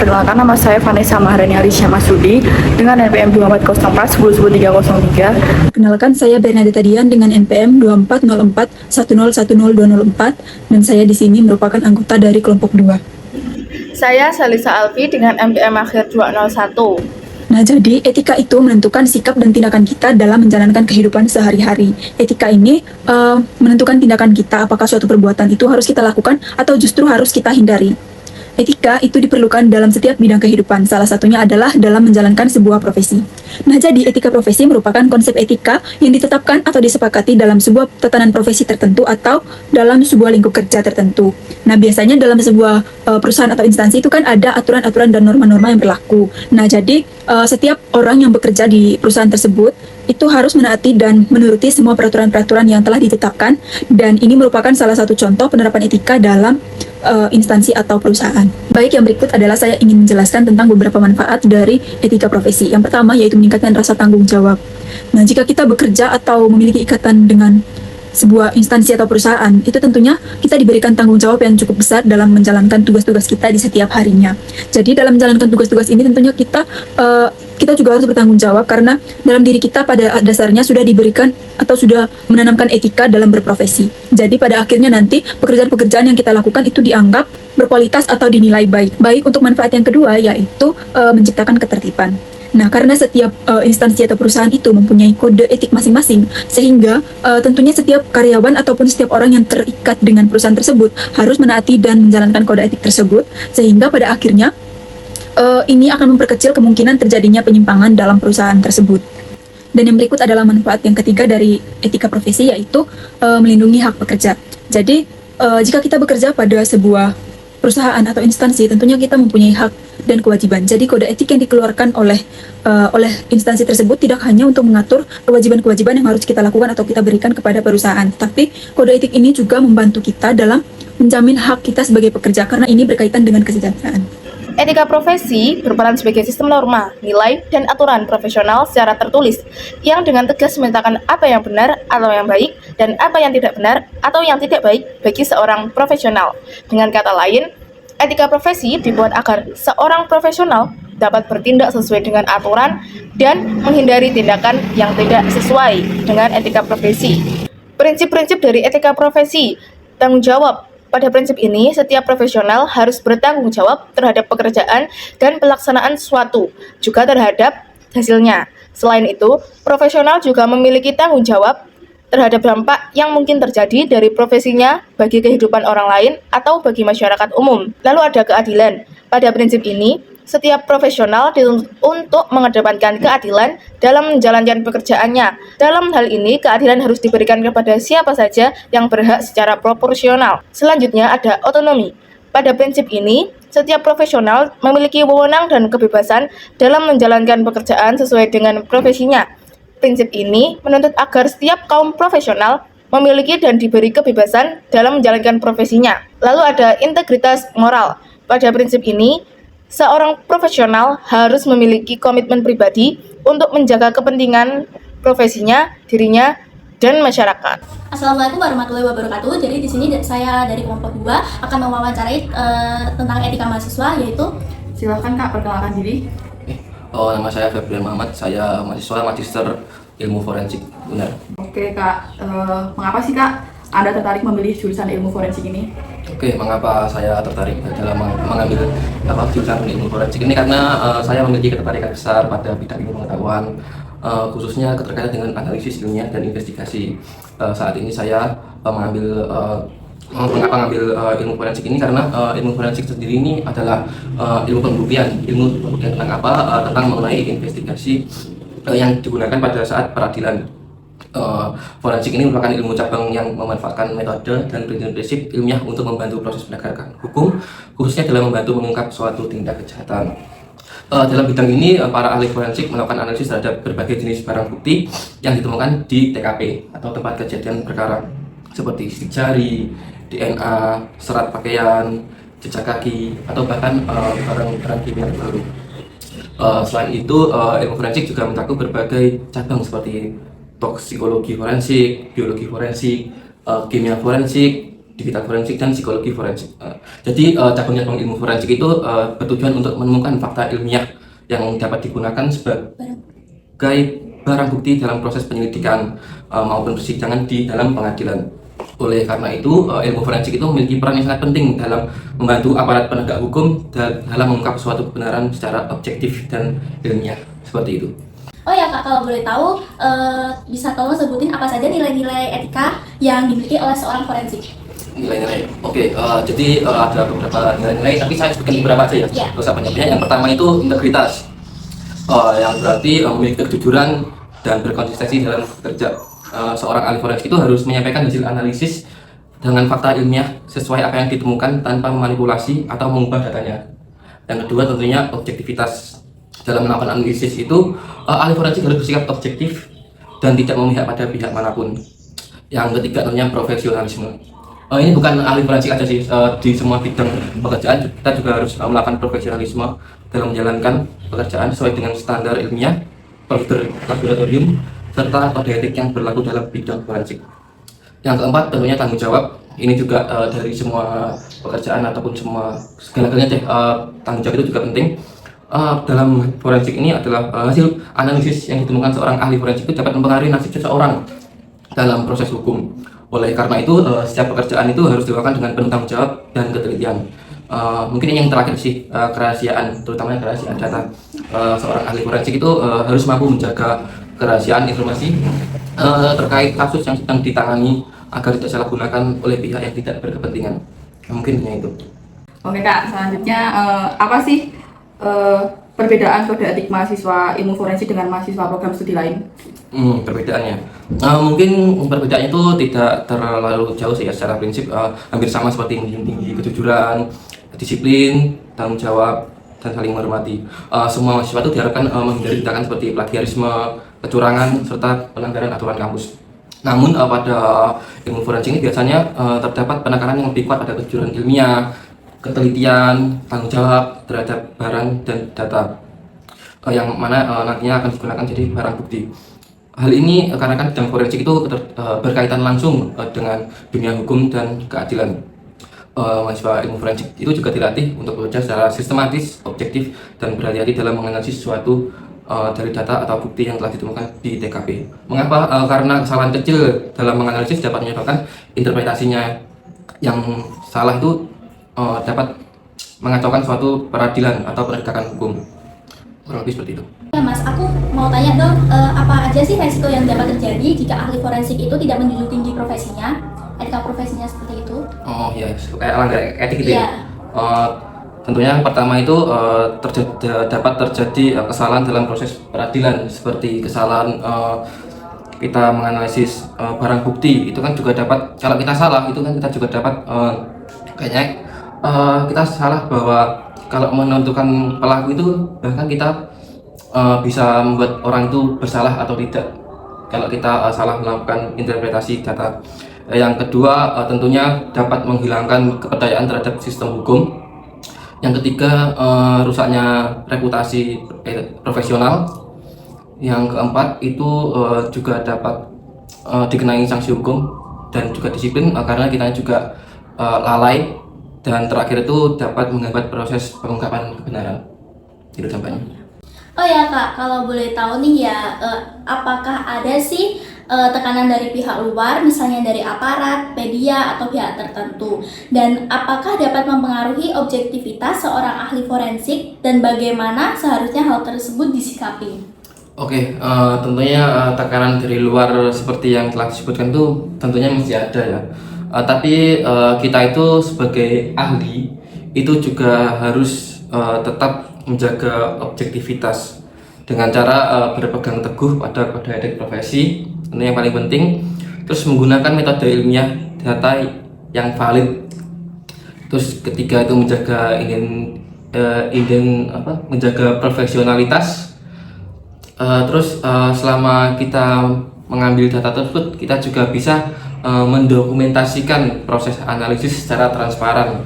Perkenalkan, nama saya Vanessa Maharani Alisha Masudi dengan NPM 2404 10303. Perkenalkan, saya Bernadetta Dian dengan NPM 2404 1010204 dan saya di sini merupakan anggota dari kelompok 2. Saya Salisa Alfi dengan MPM akhir 201. Nah, jadi etika itu menentukan sikap dan tindakan kita dalam menjalankan kehidupan sehari-hari. Etika ini menentukan tindakan kita, apakah suatu perbuatan itu harus kita lakukan atau justru harus kita hindari. Etika itu diperlukan dalam setiap bidang kehidupan, salah satunya adalah dalam menjalankan sebuah profesi. Nah, jadi etika profesi merupakan konsep etika yang ditetapkan atau disepakati dalam sebuah tatanan profesi tertentu atau dalam sebuah lingkup kerja tertentu. Nah, biasanya dalam sebuah perusahaan atau instansi itu kan ada aturan-aturan dan norma-norma yang berlaku. Nah, jadi setiap orang yang bekerja di perusahaan tersebut itu harus menaati dan menuruti semua peraturan-peraturan yang telah ditetapkan, dan ini merupakan salah satu contoh penerapan etika dalam instansi atau perusahaan. Baik, yang berikut adalah saya ingin menjelaskan tentang beberapa manfaat dari etika profesi. Yang pertama yaitu meningkatkan rasa tanggung jawab. Nah, jika kita bekerja atau memiliki ikatan dengan sebuah instansi atau perusahaan, itu tentunya kita diberikan tanggung jawab yang cukup besar dalam menjalankan tugas-tugas kita di setiap harinya. Jadi dalam menjalankan tugas-tugas ini tentunya kita juga harus bertanggung jawab, karena dalam diri kita pada dasarnya sudah diberikan atau sudah menanamkan etika dalam berprofesi. Jadi pada akhirnya nanti pekerjaan-pekerjaan yang kita lakukan itu dianggap berkualitas atau dinilai baik. Baik, untuk manfaat yang kedua yaitu menciptakan ketertiban. Nah, karena setiap instansi atau perusahaan itu mempunyai kode etik masing-masing, sehingga tentunya setiap karyawan ataupun setiap orang yang terikat dengan perusahaan tersebut harus menaati dan menjalankan kode etik tersebut, sehingga pada akhirnya ini akan memperkecil kemungkinan terjadinya penyimpangan dalam perusahaan tersebut. Dan yang berikut adalah manfaat yang ketiga dari etika profesi, yaitu melindungi hak pekerja. Jadi, jika kita bekerja pada sebuah perusahaan atau instansi, tentunya kita mempunyai hak dan kewajiban. Jadi kode etik yang dikeluarkan oleh instansi tersebut tidak hanya untuk mengatur kewajiban-kewajiban yang harus kita lakukan atau kita berikan kepada perusahaan, tapi kode etik ini juga membantu kita dalam menjamin hak kita sebagai pekerja, karena ini berkaitan dengan kesejahteraan. Etika profesi berperan sebagai sistem norma, nilai, dan aturan profesional secara tertulis yang dengan tegas menyatakan apa yang benar atau yang baik dan apa yang tidak benar atau yang tidak baik bagi seorang profesional. Dengan kata lain, etika profesi dibuat agar seorang profesional dapat bertindak sesuai dengan aturan dan menghindari tindakan yang tidak sesuai dengan etika profesi. Prinsip-prinsip dari etika profesi: tanggung jawab. Pada prinsip ini, setiap profesional harus bertanggung jawab terhadap pekerjaan dan pelaksanaan suatu, juga terhadap hasilnya. Selain itu, profesional juga memiliki tanggung jawab terhadap dampak yang mungkin terjadi dari profesinya bagi kehidupan orang lain atau bagi masyarakat umum. Lalu ada keadilan. Pada prinsip ini, setiap profesional dituntut untuk mengedepankan keadilan dalam menjalankan pekerjaannya. Dalam hal ini, keadilan harus diberikan kepada siapa saja yang berhak secara proporsional. Selanjutnya ada otonomi. Pada prinsip ini, setiap profesional memiliki wewenang dan kebebasan dalam menjalankan pekerjaan sesuai dengan profesinya. Prinsip ini menuntut agar setiap kaum profesional memiliki dan diberi kebebasan dalam menjalankan profesinya. Lalu ada integritas moral. Pada prinsip ini, seorang profesional harus memiliki komitmen pribadi untuk menjaga kepentingan profesinya, dirinya, dan masyarakat. Assalamualaikum warahmatullahi wabarakatuh. Jadi di sini saya dari kelompok 2 akan mewawancarai tentang etika mahasiswa, yaitu Silakan Kak, perkenalkan diri. Nama saya Febrian Muhammad, saya mahasiswa Magister Ilmu Forensik UNER. Oke Kak, mengapa sih Kak Anda tertarik memilih jurusan ilmu forensik ini? Oke, mengapa saya tertarik dalam mengambil jurusan ilmu forensik ini? Karena saya memiliki ketertarikan besar pada bidang ilmu pengetahuan, khususnya keterkaitan dengan analisis ilmiah dan investigasi. Saat ini saya mengapa mengambil ilmu forensik ini, karena ilmu forensik sendiri ini adalah ilmu pembuktian tentang apa? Tentang mengenai investigasi yang digunakan pada saat peradilan. Forensik ini merupakan ilmu cabang yang memanfaatkan metode dan prinsip-prinsip ilmiah untuk membantu proses penegakan hukum, khususnya dalam membantu mengungkap suatu tindak kejahatan. Dalam bidang ini, para ahli forensik melakukan analisis terhadap berbagai jenis barang bukti yang ditemukan di TKP atau tempat kejadian perkara, seperti sidik jari, DNA, serat pakaian, jejak kaki, atau bahkan barang-barang kimia terbaru. Selain itu, ilmu forensik juga mencakup berbagai cabang seperti toksikologi forensik, biologi forensik, kimia forensik, digital forensik dan psikologi forensik. Jadi cabang-cabang ilmu forensik itu bertujuan untuk menemukan fakta ilmiah yang dapat digunakan sebagai barang bukti dalam proses penyelidikan maupun persidangan di dalam pengadilan. Oleh karena itu, ilmu forensik itu memiliki peran yang sangat penting dalam membantu aparat penegak hukum dalam mengungkap suatu kebenaran secara objektif dan ilmiah, seperti itu. Oh ya Kak, kalau boleh tahu, bisa tolong sebutin apa saja nilai-nilai etika yang dimiliki oleh seorang forensik? Nilai-nilai, oke, jadi ada beberapa nilai-nilai, tapi saya sebutkan beberapa aja ya. Yeah. Terus apa namanya? Yang pertama itu integritas, yang berarti memiliki kejujuran dan berkonsistensi dalam bekerja. Seorang ahli forensik itu harus menyampaikan hasil analisis dengan fakta ilmiah sesuai apa yang ditemukan tanpa memanipulasi atau mengubah datanya. Yang kedua tentunya objektivitas. Dalam melakukan analisis itu, ahli forensik harus bersikap objektif dan tidak memihak pada pihak manapun. Yang ketiga tentunya profesionalisme. Ini bukan ahli forensik aja sih, di semua bidang pekerjaan kita juga harus melakukan profesionalisme dalam menjalankan pekerjaan sesuai dengan standar ilmiah, prosedur laboratorium, serta kode etik yang berlaku dalam bidang forensik. Yang keempat tentunya tanggung jawab. Ini juga dari semua pekerjaan ataupun segala-galanya deh, tanggung jawab itu juga penting. Dalam forensik ini adalah hasil analisis yang ditemukan seorang ahli forensik itu dapat mempengaruhi nasib seseorang dalam proses hukum. Oleh karena itu, setiap pekerjaan itu harus dilakukan dengan penuh tanggung jawab dan ketelitian. Mungkin yang terakhir sih, kerahasiaan, terutama kerahasiaan data. Seorang ahli forensik itu harus mampu menjaga kerahasiaan informasi terkait kasus yang sedang ditangani agar tidak salah gunakan oleh pihak yang tidak berkepentingan. Mungkin hanya itu. Oke Kak, selanjutnya apa sih perbedaan kode etik mahasiswa ilmu forensik dengan mahasiswa program studi lain? Perbedaannya, mungkin perbedaannya itu tidak terlalu jauh sih ya, secara prinsip hampir sama seperti tinggi kejujuran, disiplin, tanggung jawab, dan saling menghormati. Semua mahasiswa itu diharapkan menghindari tindakan seperti plagiarisme, kecurangan, serta pelanggaran aturan kampus. Namun pada ilmu forensik ini biasanya terdapat penekanan yang lebih kuat pada kejujuran ilmiah, ketelitian, tanggung jawab terhadap barang dan data yang mana nantinya akan digunakan jadi barang bukti. Hal ini karena kan bidang forensik itu berkaitan langsung dengan dunia hukum dan keadilan. Mahasiswa ilmu forensik itu juga dilatih untuk bekerja secara sistematis, objektif, dan berhati-hati dalam menganalisis suatu dari data atau bukti yang telah ditemukan di TKP. Mengapa? Karena kesalahan kecil dalam menganalisis dapat menyebabkan interpretasinya yang salah itu dapat mengacaukan suatu peradilan atau penegakan hukum. Kurang lebih seperti itu. Ya Mas, aku mau tanya dong, apa aja sih resiko yang dapat terjadi jika ahli forensik itu tidak menjunjung tinggi profesinya, etika profesinya seperti itu? Oh iya, kayak langgar etik gitu Iya. ya. Tentunya yang pertama itu dapat terjadi kesalahan dalam proses peradilan, seperti kesalahan kita menganalisis barang bukti. Itu kan juga dapat, kalau kita salah itu kan kita juga dapat kayaknya kita salah bahwa kalau menentukan pelaku itu bahkan kita bisa membuat orang itu bersalah atau tidak kalau kita salah melakukan interpretasi data. Yang kedua tentunya dapat menghilangkan kepercayaan terhadap sistem hukum. Yang ketiga rusaknya reputasi profesional. Yang keempat itu juga dapat dikenai sanksi hukum dan juga disiplin karena kita juga lalai. Dan terakhir itu dapat menghambat proses pengungkapan kebenaran. Itu dampaknya. Oh ya Kak, kalau boleh tahu nih ya, apakah ada sih tekanan dari pihak luar, misalnya dari aparat, media, atau pihak tertentu? Dan apakah dapat mempengaruhi objektivitas seorang ahli forensik dan bagaimana seharusnya hal tersebut disikapi? Oke, tentunya tekanan dari luar seperti yang telah disebutkan itu tentunya masih ada ya. Tapi kita itu sebagai ahli itu juga harus tetap menjaga objektivitas dengan cara berpegang teguh pada kode etik profesi, ini yang paling penting. Terus menggunakan metode ilmiah, data yang valid. Terus ketiga itu menjaga menjaga profesionalitas. Terus selama kita mengambil data tersebut, kita juga bisa mendokumentasikan proses analisis secara transparan.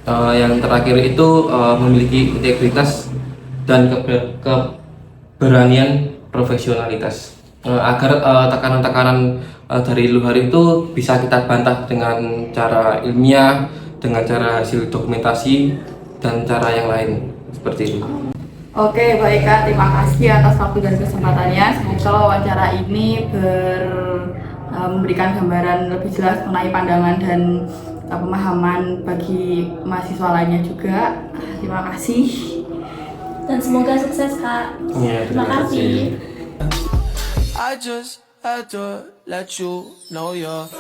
Yang terakhir itu memiliki integritas dan keberanian profesionalitas. agar tekanan-tekanan dari luar itu bisa kita bantah dengan cara ilmiah, dengan cara hasil dokumentasi dan cara yang lain seperti itu. Oke, baik Kak, terima kasih atas waktu dan kesempatannya. Semoga wawancara ini memberikan gambaran lebih jelas mengenai pandangan dan pemahaman bagi mahasiswa lainnya juga. Terima kasih. Dan semoga sukses Kak. Iya, Terima kasih. I just had to let you know you're.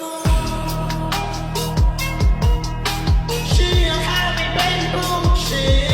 She had me been bullshit.